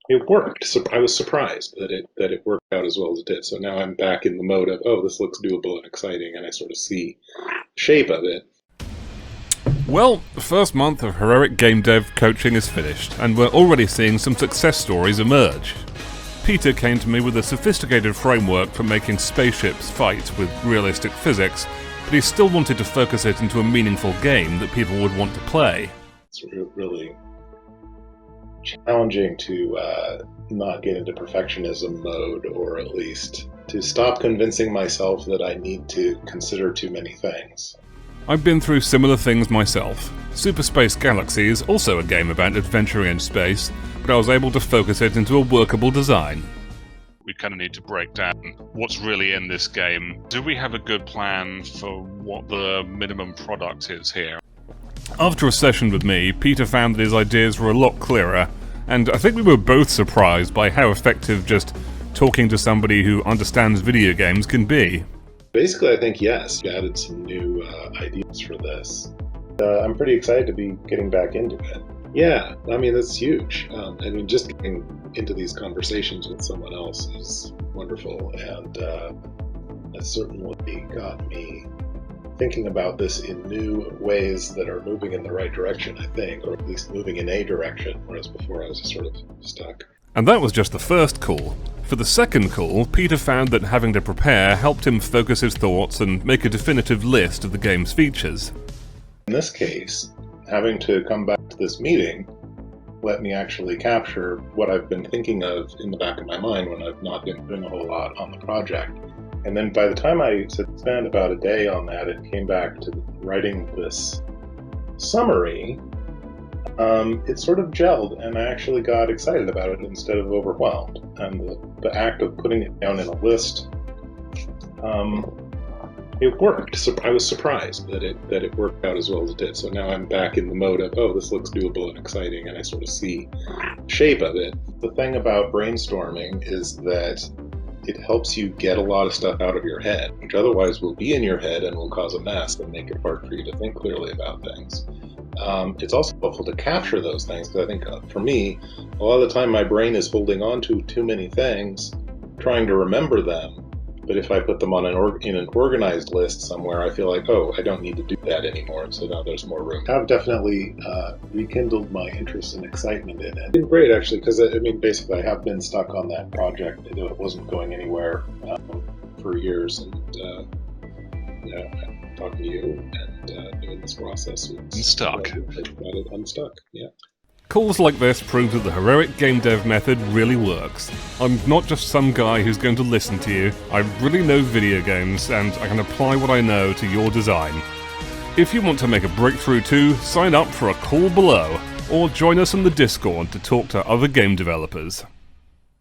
it worked. So I was surprised that it worked out as well as it did. So now I'm back in the mode of, oh, this looks doable and exciting, and I sort of see the shape of it. Well, the first month of Heroic Game Dev coaching is finished, and we're already seeing some success stories emerge. Peter came to me with a sophisticated framework for making spaceships fight with realistic physics, but he still wanted to focus it into a meaningful game that people would want to play. It's really challenging to not get into perfectionism mode, or at least to stop convincing myself that I need to consider too many things. I've been through similar things myself. Super Space Galaxy is also a game about adventuring in space, but I was able to focus it into a workable design. We kind of need to break down what's really in this game. Do we have a good plan for what the minimum product is here? After a session with me, Peter found that his ideas were a lot clearer, and I think we were both surprised by how effective just talking to somebody who understands video games can be. Basically, I think yes, we added some new ideas for this. I'm pretty excited to be getting back into it. Yeah, I mean, that's huge. Just getting into these conversations with someone else is wonderful, and that certainly got me thinking about this in new ways that are moving in the right direction, I think, or at least moving in a direction, whereas before I was just sort of stuck. And that was just the first call. For the second call, Peter found that having to prepare helped him focus his thoughts and make a definitive list of the game's features. In this case, having to come back to this meeting let me actually capture what I've been thinking of in the back of my mind when I've not been doing a whole lot on the project. And then by the time I spent about a day on that and came back to writing this summary, it sort of gelled, and I actually got excited about it instead of overwhelmed. And the act of putting it down in a list, it worked. So I was surprised that it worked out as well as it did. So now I'm back in the mode of, oh, this looks doable and exciting, and I sort of see the shape of it. The thing about brainstorming is that it helps you get a lot of stuff out of your head, which otherwise will be in your head and will cause a mess and make it hard for you to think clearly about things. It's also helpful to capture those things, because I think for me, a lot of the time my brain is holding on to too many things, trying to remember them. But if I put them on in an organized list somewhere, I feel like, oh, I don't need to do that anymore. So now there's more room. I've definitely rekindled my interest and excitement in it. It's been great, actually, because basically I have been stuck on that project. It wasn't going anywhere for years. And talking to you and doing this process. Unstuck. Unstuck, yeah. Calls like this prove that the Heroic Game Dev method really works. I'm not just some guy who's going to listen to you. I really know video games, and I can apply what I know to your design. If you want to make a breakthrough too, sign up for a call below, or join us in the Discord to talk to other game developers.